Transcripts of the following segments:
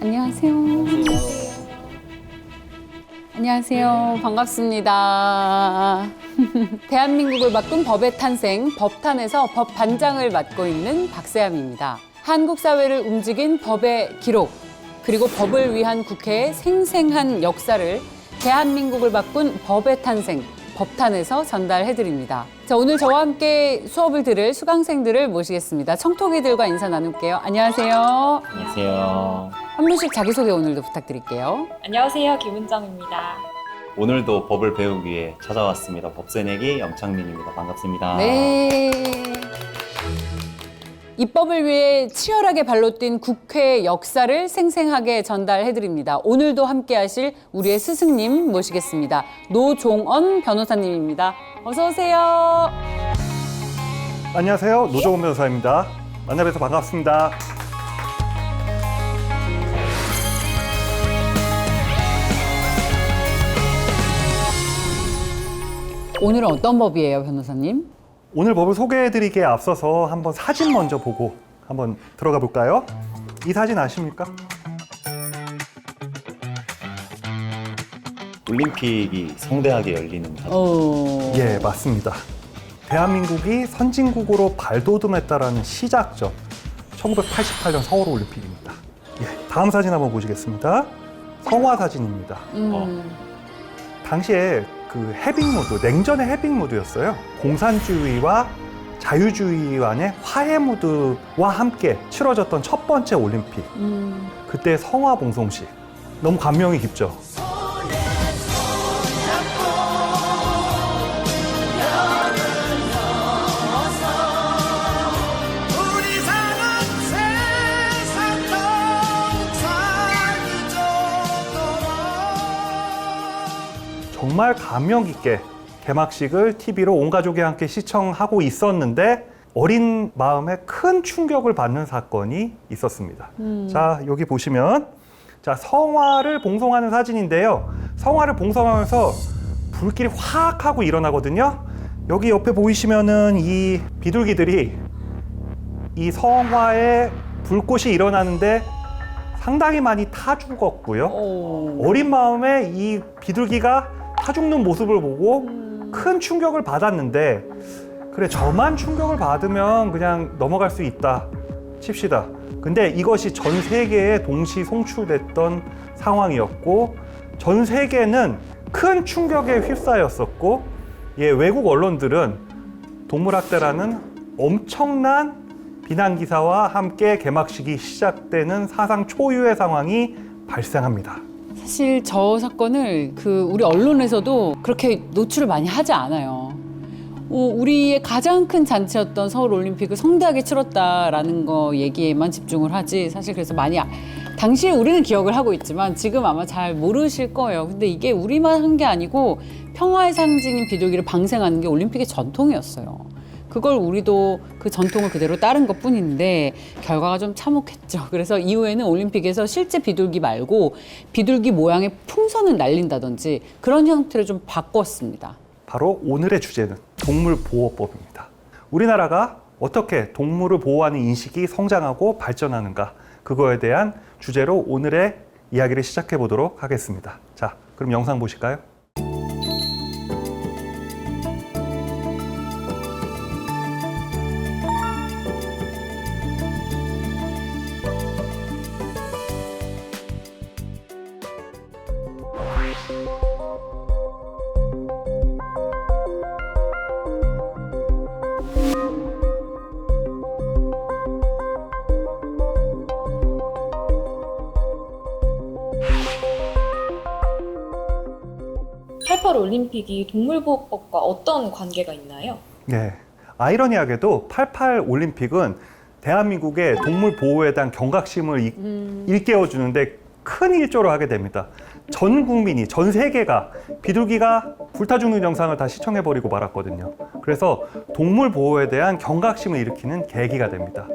안녕하세요. 안녕하세요. 반갑습니다. 대한민국을 바꾼 법의 탄생, 법탄에서 법반장을 맡고 있는 박세암입니다. 한국 사회를 움직인 법의 기록, 그리고 법을 위한 국회의 생생한 역사를 대한민국을 바꾼 법의 탄생, 법탄에서 전달해드립니다. 자, 오늘 저와 함께 수업을 들을 수강생들을 모시겠습니다. 청토기들과 인사 나눌게요. 안녕하세요. 안녕하세요. 한 분씩 자기소개 오늘도 부탁드릴게요. 안녕하세요. 김은정입니다. 오늘도 법을 배우기 위해 찾아왔습니다. 법새내기 염창민입니다. 반갑습니다. 네. 입법을 위해 치열하게 발로 뛴 국회의 역사를 생생하게 전달해드립니다. 오늘도 함께 하실 우리의 스승님 모시겠습니다. 노종언 변호사님입니다. 어서 오세요. 안녕하세요. 노종원 변호사입니다. 만나뵈서 반갑습니다. 오늘은 어떤 법이에요, 변호사님? 오늘 법을 소개해드리기에 앞서서 한번 사진 먼저 보고 한번 들어가 볼까요? 이 사진 아십니까? 올림픽이 성대하게 열리는 사진. 예, 맞습니다. 대한민국이 선진국으로 발돋움했다라는 시작점, 1988년 서울올림픽입니다. 예, 다음 사진 한번 보시겠습니다. 성화 사진입니다. 당시에 그 해빙무드, 냉전의 해빙무드였어요. 공산주의와 자유주의 간의 화해 무드와 함께 치러졌던 첫 번째 올림픽. 그때 성화 봉송식. 너무 감명이 깊죠. 정말 감명 깊게 개막식을 TV로 온 가족이 함께 시청하고 있었는데 어린 마음에 큰 충격을 받는 사건이 있었습니다. 자, 여기 보시면 자, 성화를 봉송하는 사진인데요. 성화를 봉송하면서 불길이 확 하고 일어나거든요. 여기 옆에 보이시면은 이 비둘기들이 이 성화에 불꽃이 일어나는데 상당히 많이 타 죽었고요. 어린 마음에 이 비둘기가 타 죽는 모습을 보고 큰 충격을 받았는데, 그래, 저만 충격을 받으면 그냥 넘어갈 수 있다 칩시다. 근데 이것이 전 세계에 동시 송출됐던 상황이었고, 전 세계는 큰 충격에 휩싸였었고, 예, 외국 언론들은 동물학대라는 엄청난 비난 기사와 함께 개막식이 시작되는 사상 초유의 상황이 발생합니다. 사실 저 사건을 우리 언론에서도 그렇게 노출을 많이 하지 않아요. 우리의 가장 큰 잔치였던 서울올림픽을 성대하게 치렀다라는 거 얘기에만 집중을 하지, 사실 그래서 많이 당시에 우리는 기억을 하고 있지만 지금 아마 잘 모르실 거예요. 근데 이게 우리만 한 게 아니고 평화의 상징인 비둘기를 방생하는 게 올림픽의 전통이었어요. 그걸 우리도 그 전통을 그대로 따른 것 뿐인데 결과가 좀 참혹했죠. 그래서 이후에는 올림픽에서 실제 비둘기 말고 비둘기 모양의 풍선을 날린다든지 그런 형태를 좀 바꿨습니다. 바로 오늘의 주제는 동물보호법입니다. 우리나라가 어떻게 동물을 보호하는 인식이 성장하고 발전하는가, 그거에 대한 주제로 오늘의 이야기를 시작해 보도록 하겠습니다. 자, 그럼 영상 보실까요? #88 올림픽이 동물보호법과 어떤 관계가 있나요? 네. 아이러니하게도 88 올림픽은 대한민국의 동물 보호에 대한 경각심을 일깨워주는데 큰 일조를 하게 됩니다. 전 국민이, 전 세계가 비둘기가 불타 죽는 영상을 다 시청해버리고 말았거든요. 그래서 동물 보호에 대한 경각심을 일으키는 계기가 됩니다.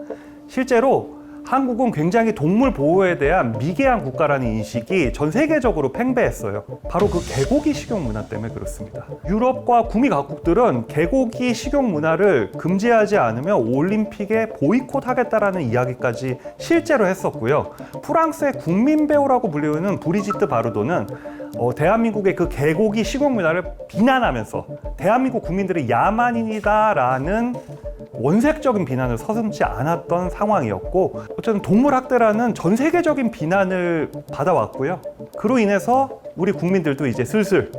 실제로 한국은 굉장히 동물 보호에 대한 미개한 국가라는 인식이 전 세계적으로 팽배했어요. 바로 그 개고기 식용 문화 때문에 그렇습니다. 유럽과 구미 각국들은 개고기 식용 문화를 금지하지 않으면 올림픽에 보이콧하겠다라는 이야기까지 실제로 했었고요. 프랑스의 국민 배우라고 불리우는 브리지트 바르도는 대한민국의 그 개고기 식용 문화를 비난하면서 대한민국 국민들이 야만인이다라는 원색적인 비난을 서슴지 않았던 상황이었고, 어쨌든 동물학대라는 전 세계적인 비난을 받아왔고요. 그로 인해서 우리 국민들도 이제 슬슬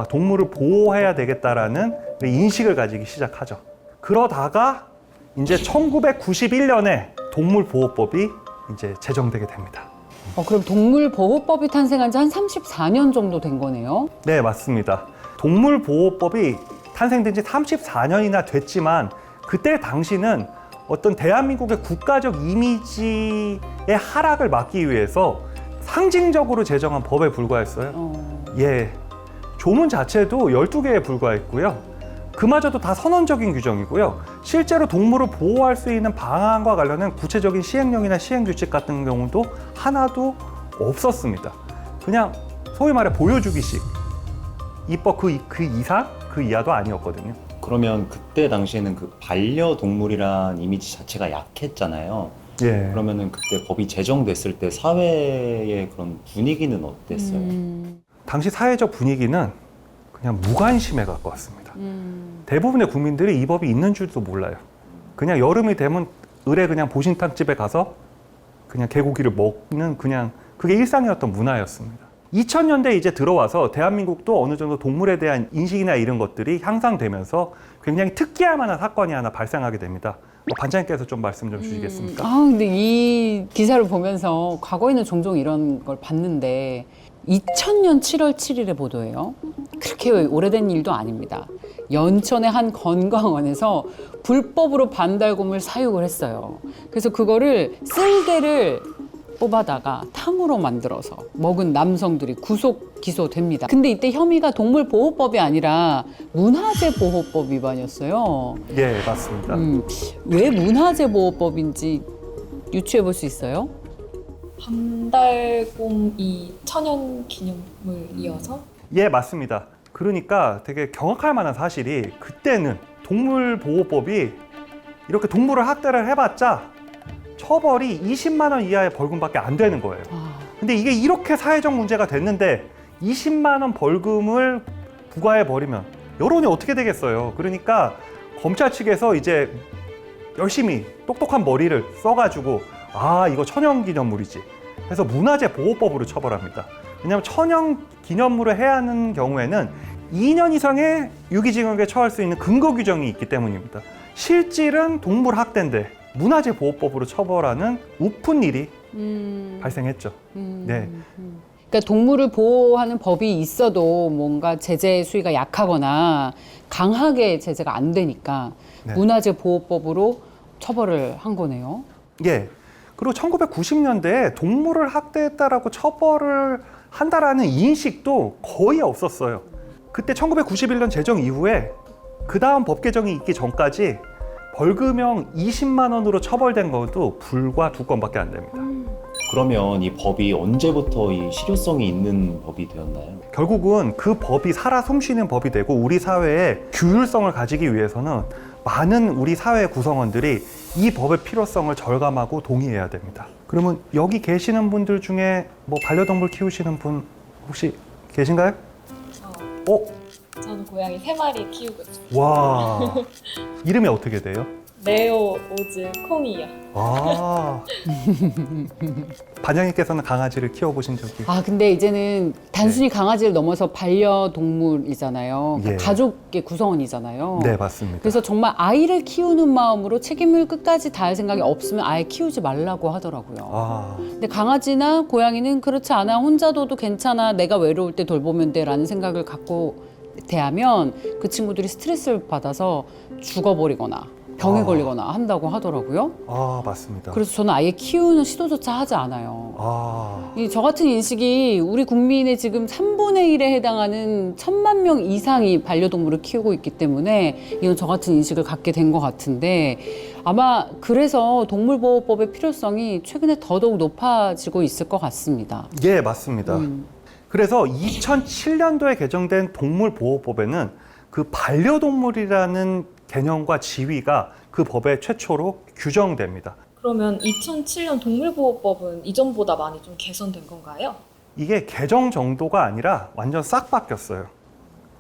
동물을 보호해야 되겠다라는 인식을 가지기 시작하죠. 그러다가 이제 1991년에 동물보호법이 이제 제정되게 됩니다. 그럼 동물보호법이 탄생한 지 한 34년 정도 된 거네요? 네, 맞습니다. 동물보호법이 탄생된 지 34년이나 됐지만 그때 당시는 어떤 대한민국의 국가적 이미지의 하락을 막기 위해서 상징적으로 제정한 법에 불과했어요. 예, 조문 자체도 12개에 불과했고요. 그마저도 다 선언적인 규정이고요. 실제로 동물을 보호할 수 있는 방안과 관련된 구체적인 시행령이나 시행규칙 같은 경우도 하나도 없었습니다. 그냥 소위 말해 보여주기식. 입법 그 이상, 그 이하도 아니었거든요. 그러면 그때 당시에는 그 반려동물이란 이미지 자체가 약했잖아요. 예. 그러면은 그때 법이 제정됐을 때 사회의 그런 분위기는 어땠어요? 당시 사회적 분위기는 그냥 무관심에 가까웠습니다. 대부분의 국민들이 이 법이 있는 줄도 몰라요. 그냥 여름이 되면 을에 그냥 보신탕집에 가서 그냥 개고기를 먹는 그냥 그게 일상이었던 문화였습니다. 2000년대 이제 들어와서 대한민국도 어느 정도 동물에 대한 인식이나 이런 것들이 향상되면서 굉장히 특기할 만한 사건이 하나 발생하게 됩니다. 반장님께서 좀 말씀 좀 주시겠습니까? 근데 이 기사를 보면서 과거에는 종종 이런 걸 봤는데 2000년 7월 7일의 보도예요. 그렇게 오래된 일도 아닙니다. 연천의 한 건강원에서 불법으로 반달곰을 사육을 했어요. 그래서 그거를 쓸개를 뽑아다가 탕으로 만들어서 먹은 남성들이 구속 기소됩니다. 근데 이때 혐의가 동물보호법이 아니라 문화재보호법 위반이었어요. 예, 맞습니다. 왜 문화재보호법인지 유추해 볼 수 있어요? 반달곰이 천연 기념물 이어서 예, 맞습니다. 그러니까 되게 경악할 만한 사실이 그때는 동물보호법이 이렇게 동물을 학대를 해봤자 처벌이 20만 원 이하의 벌금밖에 안 되는 거예요. 근데 이게 이렇게 사회적 문제가 됐는데 20만 원 벌금을 부과해버리면 여론이 어떻게 되겠어요. 그러니까 검찰 측에서 이제 열심히 똑똑한 머리를 써가지고 이거 천연기념물이지. 그래서 문화재보호법으로 처벌합니다. 왜냐하면 천연기념물을 해야 하는 경우에는 2년 이상의 유기징역에 처할 수 있는 근거 규정이 있기 때문입니다. 실질은 동물 학대인데 문화재보호법으로 처벌하는 우픈 일이 발생했죠. 네. 그러니까 동물을 보호하는 법이 있어도 뭔가 제재 수위가 약하거나 강하게 제재가 안 되니까 네. 문화재보호법으로 처벌을 한 거네요. 예. 그리고 1990년대에 동물을 학대했다라고 처벌을 한다라는 인식도 거의 없었어요. 그때 1991년 제정 이후에 그 다음 법 개정이 있기 전까지 벌금형 20만 원으로 처벌된 것도 불과 2건밖에 안 됩니다. 그러면 이 법이 언제부터 이 실효성이 있는 법이 되었나요? 결국은 그 법이 살아 숨쉬는 법이 되고 우리 사회의 규율성을 가지기 위해서는 많은 우리 사회 구성원들이 이 법의 필요성을 절감하고 동의해야 됩니다. 그러면 여기 계시는 분들 중에 뭐 반려동물 키우시는 분 혹시 계신가요? 저는 고양이 3마리 키우고 있어요. 와, 이름이 어떻게 돼요? 네오, 오즈, 콩이요. 반장님께서는 강아지를 키워보신 적이? 근데 이제는 단순히 강아지를 넘어서 반려동물이잖아요. 그러니까 예. 가족의 구성원이잖아요. 네, 맞습니다. 그래서 정말 아이를 키우는 마음으로 책임을 끝까지 다할 생각이 없으면 아예 키우지 말라고 하더라고요. 근데 강아지나 고양이는 그렇지 않아. 혼자 둬도 괜찮아. 내가 외로울 때 돌보면 돼. 라는 생각을 갖고 대하면 그 친구들이 스트레스를 받아서 죽어버리거나 병에 아. 걸리거나 한다고 하더라고요. 아, 맞습니다. 그래서 저는 아예 키우는 시도조차 하지 않아요. 아, 저 같은 인식이 우리 국민의 지금 3분의 1에 해당하는 1,000만 명 이상이 반려동물을 키우고 있기 때문에 이건 저 같은 인식을 갖게 된 것 같은데 아마 그래서 동물보호법의 필요성이 최근에 더더욱 높아지고 있을 것 같습니다. 예, 맞습니다. 그래서 2007년도에 개정된 동물보호법에는 그 반려동물이라는 개념과 지위가 그 법에 최초로 규정됩니다. 그러면 2007년 동물보호법은 이전보다 많이 좀 개선된 건가요? 이게 개정 정도가 아니라 완전 싹 바뀌었어요.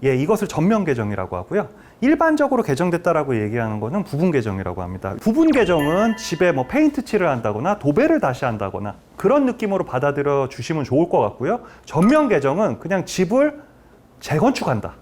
예, 이것을 전면 개정이라고 하고요. 일반적으로 개정됐다라고 얘기하는 거는 부분 개정이라고 합니다. 부분 개정은 집에 뭐 페인트 칠을 한다거나 도배를 다시 한다거나 그런 느낌으로 받아들여 주시면 좋을 것 같고요. 전면 개정은 그냥 집을 재건축한다.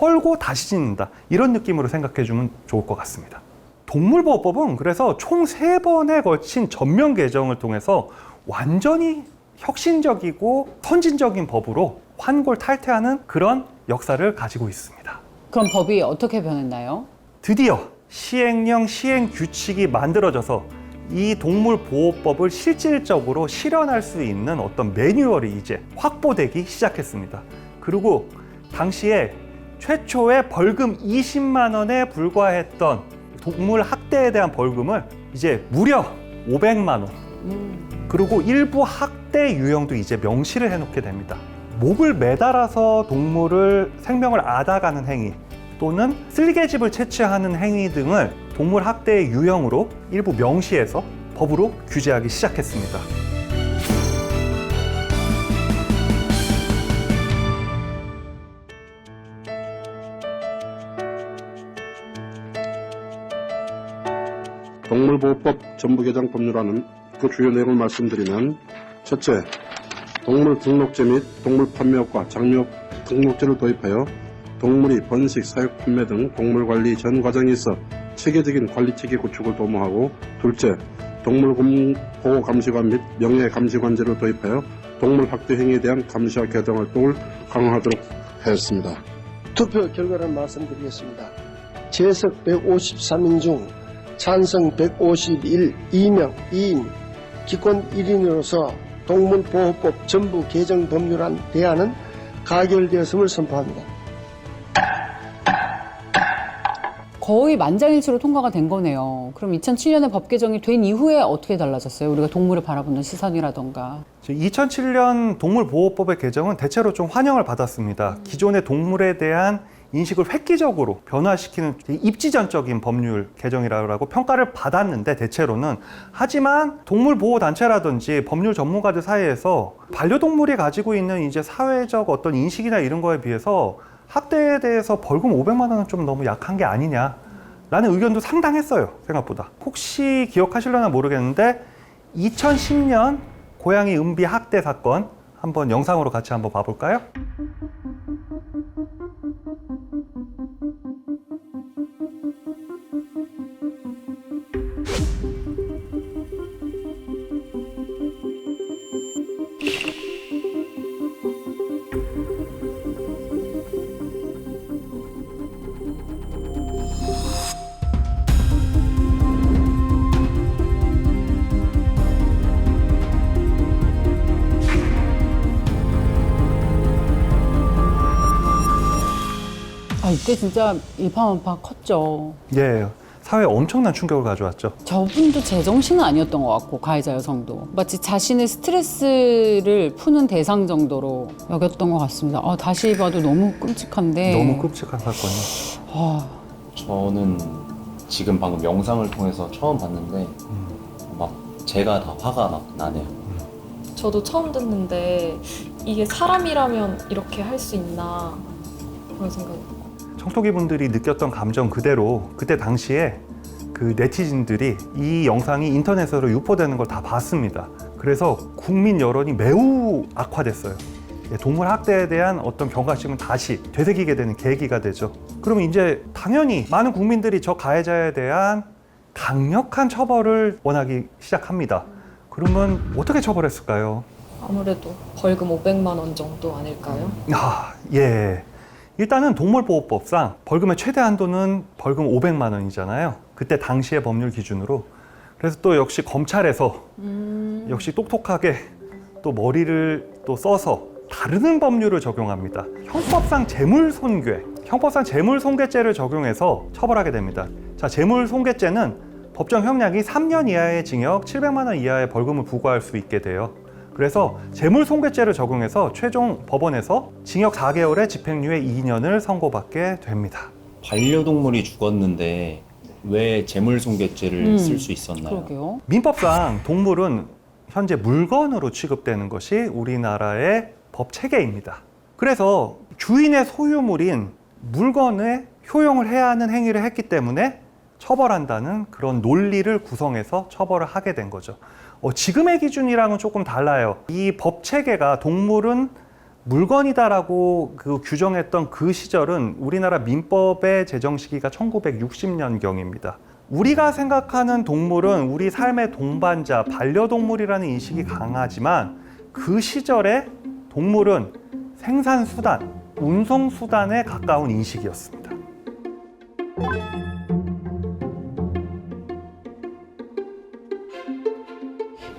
헐고 다시 짓는다. 이런 느낌으로 생각해 주면 좋을 것 같습니다. 동물보호법은 그래서 총 3번에 걸친 전면 개정을 통해서 완전히 혁신적이고 선진적인 법으로 환골탈퇴하는 그런 역사를 가지고 있습니다. 그럼 법이 어떻게 변했나요? 드디어 시행령, 시행 규칙이 만들어져서 이 동물보호법을 실질적으로 실현할 수 있는 어떤 매뉴얼이 이제 확보되기 시작했습니다. 그리고 당시에 최초의 벌금 20만 원에 불과했던 동물 학대에 대한 벌금을 이제 무려 500만 원. 그리고 일부 학대 유형도 이제 명시를 해놓게 됩니다. 목을 매달아서 동물을 생명을 앗아가는 행위 또는 쓸개집을 채취하는 행위 등을 동물 학대의 유형으로 일부 명시해서 법으로 규제하기 시작했습니다. 동물보호법 전부 개정 법률안은 그 주요 내용을 말씀드리면 첫째, 동물 등록제 및 동물 판매업과 장려업 등록제를 도입하여 동물이 번식, 사육, 판매 등 동물 관리 전 과정에 있어 체계적인 관리 체계 구축을 도모하고 둘째, 동물 보호 감시관 및 명예 감시관제를 도입하여 동물 학대 행위에 대한 감시와 개정 활동을 강화하도록 하였습니다. 투표 결과를 말씀드리겠습니다. 재석 153인 중 찬성 151, 이명 2인, 기권 1인으로서 동물보호법 전부 개정 법률안 대안은 가결되었음을 선포합니다. 거의 만장일치로 통과가 된 거네요. 그럼 2007년에 법 개정이 된 이후에 어떻게 달라졌어요? 우리가 동물을 바라보는 시선이라던가. 2007년 동물보호법의 개정은 대체로 좀 환영을 받았습니다. 기존의 동물에 대한 인식을 획기적으로 변화시키는 입지전적인 법률 개정이라고 평가를 받았는데 대체로는 하지만 동물보호단체라든지 법률 전문가들 사이에서 반려동물이 가지고 있는 이제 사회적 어떤 인식이나 이런 거에 비해서 학대에 대해서 벌금 500만 원은 좀 너무 약한 게 아니냐라는 의견도 상당했어요. 생각보다. 혹시 기억하실려나 모르겠는데 2010년 고양이 은비 학대 사건 한번 영상으로 같이 한번 봐볼까요? 이때 진짜 일파만파 컸죠. 예, 사회에 엄청난 충격을 가져왔죠. 저분도 제정신은 아니었던 것 같고 가해자 여성도 마치 자신의 스트레스를 푸는 대상 정도로 여겼던 것 같습니다. 다시 봐도 너무 끔찍한데. 너무 끔찍한 사건이요. 저는 지금 방금 영상을 통해서 처음 봤는데 막 제가 다 화가 막 나네요. 저도 처음 듣는데 이게 사람이라면 이렇게 할 수 있나 그런 생각이 들어요. 청소기 분들이 느꼈던 감정 그대로 그때 당시에 그 네티즌들이 이 영상이 인터넷으로 유포되는 걸 다 봤습니다. 그래서 국민 여론이 매우 악화됐어요. 동물 학대에 대한 어떤 경각심은 다시 되새기게 되는 계기가 되죠. 그러면 이제 당연히 많은 국민들이 저 가해자에 대한 강력한 처벌을 원하기 시작합니다. 그러면 어떻게 처벌했을까요? 아무래도 벌금 500만 원 정도 아닐까요? 예. 일단은 동물보호법상 벌금의 최대 한도는 벌금 500만 원이잖아요. 그때 당시의 법률 기준으로. 그래서 또 역시 검찰에서 역시 똑똑하게 또 머리를 또 써서 다른 법률을 적용합니다. 형법상 재물손괴, 형법상 재물손괴죄를 적용해서 처벌하게 됩니다. 자, 재물손괴죄는 법정 형량이 3년 이하의 징역, 700만 원 이하의 벌금을 부과할 수 있게 돼요. 그래서 재물손괴죄를 적용해서 최종 법원에서 징역 4개월에 집행유예 2년을 선고받게 됩니다. 반려동물이 죽었는데 왜 재물손괴죄를 쓸 수 있었나요? 그러게요. 민법상 동물은 현재 물건으로 취급되는 것이 우리나라의 법 체계입니다. 그래서 주인의 소유물인 물건에 효용을 해야 하는 행위를 했기 때문에 처벌한다는 그런 논리를 구성해서 처벌을 하게 된 거죠. 지금의 기준이랑은 조금 달라요. 이 법 체계가 동물은 물건이다라고 규정했던 그 시절은 우리나라 민법의 제정 시기가 1960년경입니다. 우리가 생각하는 동물은 우리 삶의 동반자, 반려동물이라는 인식이 강하지만 그 시절에 동물은 생산수단, 운송수단에 가까운 인식이었습니다.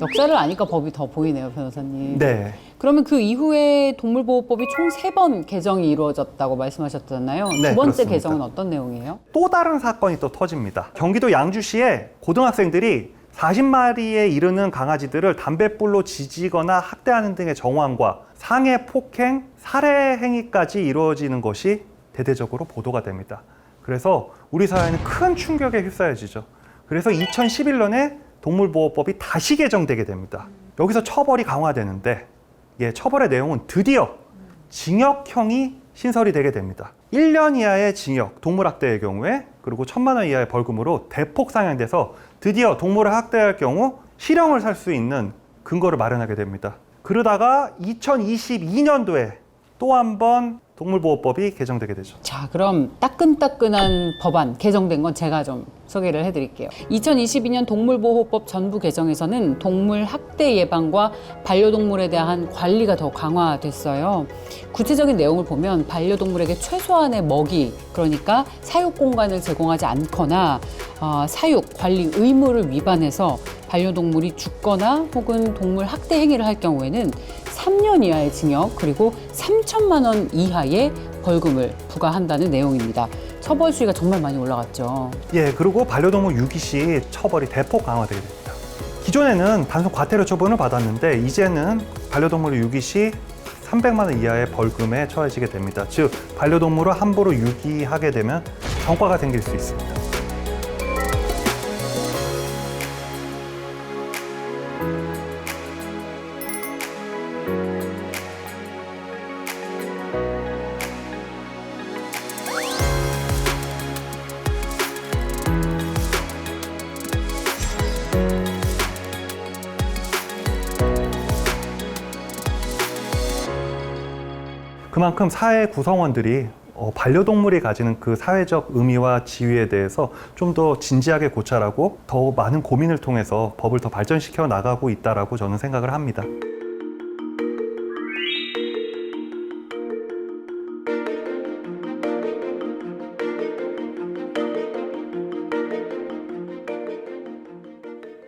역사를 아니까 법이 더 보이네요, 변호사님. 네. 그러면 그 이후에 동물보호법이 총 3번 개정이 이루어졌다고 말씀하셨잖아요. 네, 두 번째 그렇습니다. 개정은 어떤 내용이에요? 또 다른 사건이 또 터집니다. 경기도 양주시에 고등학생들이 40마리에 이르는 강아지들을 담뱃불로 지지거나 학대하는 등의 정황과 상해, 폭행, 살해 행위까지 이루어지는 것이 대대적으로 보도가 됩니다. 그래서 우리 사회는 큰 충격에 휩싸여지죠. 그래서 2011년에 동물보호법이 다시 개정되게 됩니다. 여기서 처벌이 강화되는데 처벌의 내용은 드디어 징역형이 신설이 되게 됩니다. 1년 이하의 징역, 동물학대의 경우에 그리고 1,000만 원 이하의 벌금으로 대폭 상향돼서 드디어 동물을 학대할 경우 실형을 살 수 있는 근거를 마련하게 됩니다. 그러다가 2022년도에 또 한 번 동물보호법이 개정되게 되죠. 자, 그럼 따끈따끈한 법안 개정된 건 제가 좀 소개를 해드릴게요. 2022년 동물보호법 전부 개정에서는 동물 학대 예방과 반려동물에 대한 관리가 더 강화됐어요. 구체적인 내용을 보면 반려동물에게 최소한의 먹이, 그러니까 사육 공간을 제공하지 않거나 사육, 관리 의무를 위반해서 반려동물이 죽거나 혹은 동물 학대 행위를 할 경우에는 3년 이하의 징역 그리고 3천만 원 이하의 벌금을 부과한다는 내용입니다. 처벌 수위가 정말 많이 올라갔죠. 그리고 반려동물 유기 시 처벌이 대폭 강화되게 됩니다. 기존에는 단순 과태료 처분을 받았는데 이제는 반려동물 유기 시 300만 원 이하의 벌금에 처해지게 됩니다. 즉 반려동물을 함부로 유기하게 되면 전과가 생길 수 있습니다. 그만큼 사회 구성원들이 반려동물이 가지는 그 사회적 의미와 지위에 대해서 좀 더 진지하게 고찰하고 더 많은 고민을 통해서 법을 더 발전시켜 나가고 있다라고 저는 생각을 합니다.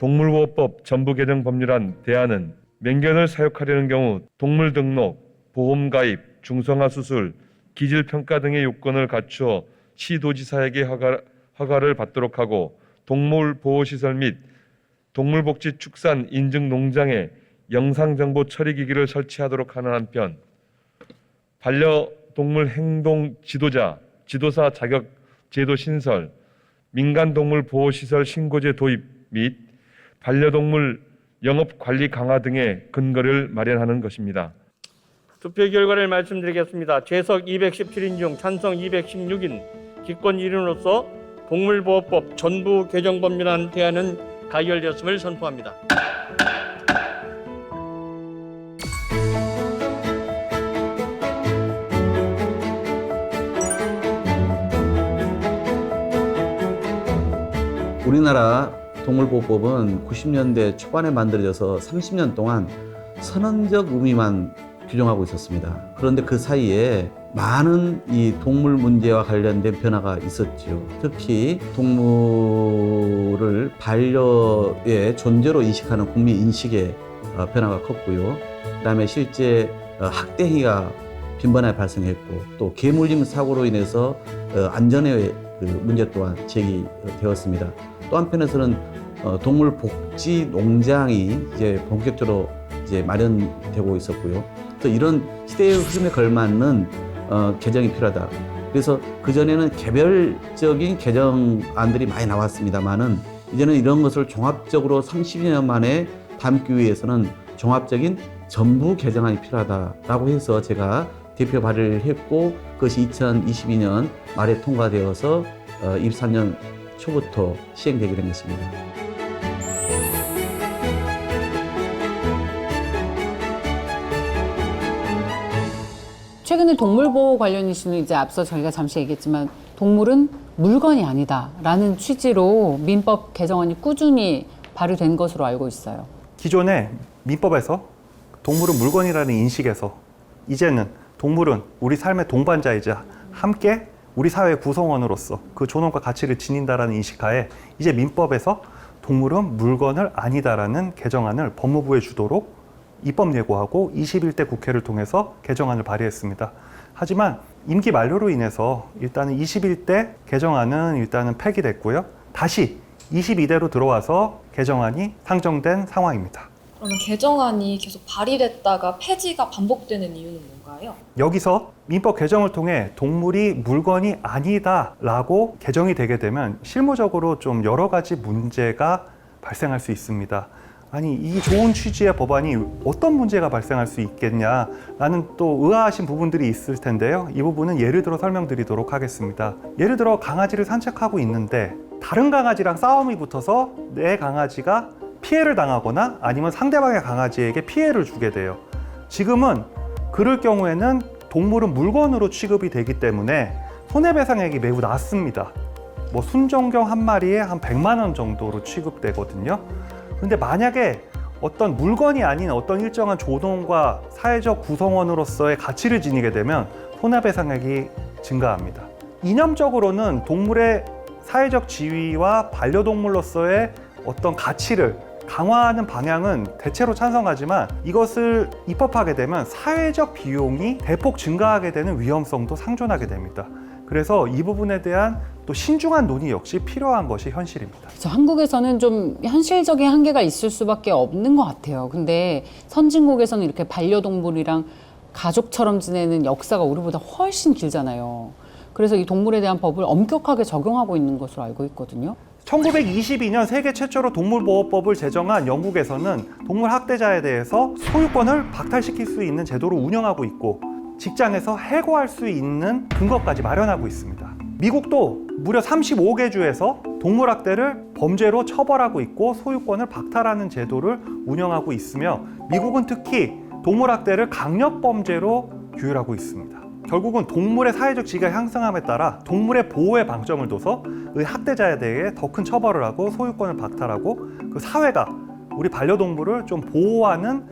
동물보호법 전부 개정 법률안 대안은 맹견을 사육하려는 경우 동물 등록, 보험 가입, 중성화 수술, 기질 평가 등의 요건을 갖추어 시도지사에게 허가를 받도록 하고 동물 보호시설 및 동물복지 축산 인증 농장에 영상정보 처리기기를 설치하도록 하는 한편 반려동물 행동 지도사 자격 제도 신설, 민간동물 보호시설 신고제 도입 및 반려동물 영업관리 강화 등의 근거를 마련하는 것입니다. 투표 결과를 말씀드리겠습니다. 재석 217인 중 찬성 216인 기권 1인으로서 동물보호법 전부 개정 법률안 대안은 가결되었음을 선포합니다. 우리나라 동물보호법은 90년대 초반에 만들어져서 30년 동안 선언적 의미만 규정하고 있었습니다. 그런데 그 사이에 많은 이 동물 문제와 관련된 변화가 있었죠. 특히 동물을 반려의 존재로 인식하는 국민 인식의 변화가 컸고요. 그다음에 실제 학대 행위가 빈번하게 발생했고 또 개물림 사고로 인해서 안전의 문제 또한 제기되었습니다. 또 한편에서는 동물 복지 농장이 이제 본격적으로 이제 마련되고 있었고요. 또 이런 시대의 흐름에 걸맞는 개정이 필요하다. 그래서 그전에는 개별적인 개정안들이 많이 나왔습니다만은 이제는 이런 것을 종합적으로 30년 만에 담기 위해서는 종합적인 전부 개정안이 필요하다라고 해서 제가 대표 발의를 했고 그것이 2022년 말에 통과되어서 23년 초부터 시행되게 된 것입니다. 최근에 동물보호 관련 이슈는 이제 앞서 저희가 잠시 얘기했지만 동물은 물건이 아니다라는 취지로 민법 개정안이 꾸준히 발의된 것으로 알고 있어요. 기존에 민법에서 동물은 물건이라는 인식에서 이제는 동물은 우리 삶의 동반자이자 함께 우리 사회의 구성원으로서 그 존엄과 가치를 지닌다라는 인식하에 이제 민법에서 동물은 물건을 아니다라는 개정안을 법무부에 주도록 입법 예고하고 21대 국회를 통해서 개정안을 발의했습니다. 하지만 임기 만료로 인해서 일단은 21대 개정안은 일단은 폐기됐고요. 다시 22대로 들어와서 개정안이 상정된 상황입니다. 그러면 개정안이 계속 발의됐다가 폐지가 반복되는 이유는 뭔가요? 여기서 민법 개정을 통해 동물이 물건이 아니다라고 개정이 되게 되면 실무적으로 좀 여러 가지 문제가 발생할 수 있습니다. 아니 이 좋은 취지의 법안이 어떤 문제가 발생할 수 있겠냐라는 또 의아하신 부분들이 있을 텐데요. 이 부분은 예를 들어 설명드리도록 하겠습니다. 예를 들어 강아지를 산책하고 있는데 다른 강아지랑 싸움이 붙어서 내 강아지가 피해를 당하거나 아니면 상대방의 강아지에게 피해를 주게 돼요. 지금은 그럴 경우에는 동물은 물건으로 취급이 되기 때문에 손해배상액이 매우 낮습니다. 뭐 순종경 한 마리에 한 100만 원 정도로 취급되거든요. 근데 만약에 어떤 물건이 아닌 어떤 일정한 존엄과 사회적 구성원으로서의 가치를 지니게 되면 손해배상액이 증가합니다. 이념적으로는 동물의 사회적 지위와 반려동물로서의 어떤 가치를 강화하는 방향은 대체로 찬성하지만 이것을 입법하게 되면 사회적 비용이 대폭 증가하게 되는 위험성도 상존하게 됩니다. 그래서 이 부분에 대한 또 신중한 논의 역시 필요한 것이 현실입니다. 그래서 한국에서는 좀 현실적인 한계가 있을 수밖에 없는 것 같아요. 근데 선진국에서는 이렇게 반려동물이랑 가족처럼 지내는 역사가 우리보다 훨씬 길잖아요. 그래서 이 동물에 대한 법을 엄격하게 적용하고 있는 것으로 알고 있거든요. 1922년 세계 최초로 동물보호법을 제정한 영국에서는 동물 학대자에 대해서 소유권을 박탈시킬 수 있는 제도를 운영하고 있고 직장에서 해고할 수 있는 근거까지 마련하고 있습니다. 미국도 무려 35개 주에서 동물 학대를 범죄로 처벌하고 있고 소유권을 박탈하는 제도를 운영하고 있으며 미국은 특히 동물 학대를 강력범죄로 규율하고 있습니다. 결국은 동물의 사회적 지위가 향상함에 따라 동물의 보호에 방점을 둬서 이 학대자에 대해 더 큰 처벌을 하고 소유권을 박탈하고 그 사회가 우리 반려동물을 좀 보호하는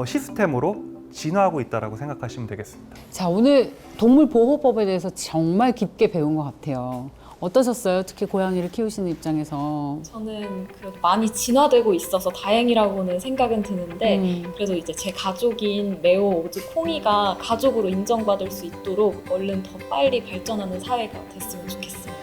시스템으로 진화하고 있다고 생각하시면 되겠습니다. 자, 오늘 동물보호법에 대해서 정말 깊게 배운 것 같아요. 어떠셨어요? 특히 고양이를 키우시는 입장에서. 저는 그래도 많이 진화되고 있어서 다행이라고는 생각은 드는데 그래도 이제 제 가족인 메오, 오즈, 콩이가 가족으로 인정받을 수 있도록 얼른 더 빨리 발전하는 사회가 됐으면 좋겠습니다.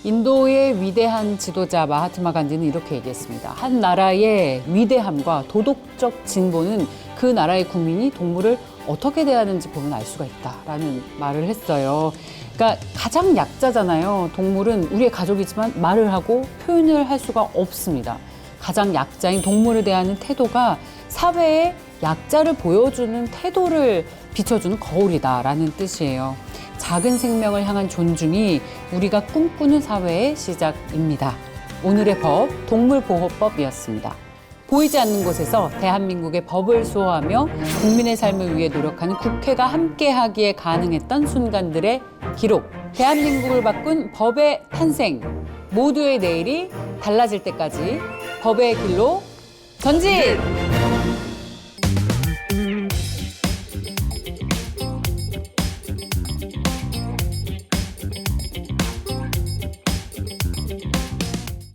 인도의 위대한 지도자 마하트마 간디는 이렇게 얘기했습니다. 한 나라의 위대함과 도덕적 진보는 그 나라의 국민이 동물을 어떻게 대하는지 보면 알 수가 있다라는 말을 했어요. 그러니까 가장 약자잖아요. 동물은 우리의 가족이지만 말을 하고 표현을 할 수가 없습니다. 가장 약자인 동물에 대한 태도가 사회의 약자를 보여주는 태도를 비춰주는 거울이다라는 뜻이에요. 작은 생명을 향한 존중이 우리가 꿈꾸는 사회의 시작입니다. 오늘의 법, 동물보호법이었습니다. 보이지 않는 곳에서 대한민국의 법을 수호하며 국민의 삶을 위해 노력하는 국회가 함께하기에 가능했던 순간들의 기록. 대한민국을 바꾼 법의 탄생. 모두의 내일이 달라질 때까지 법의 길로 전진!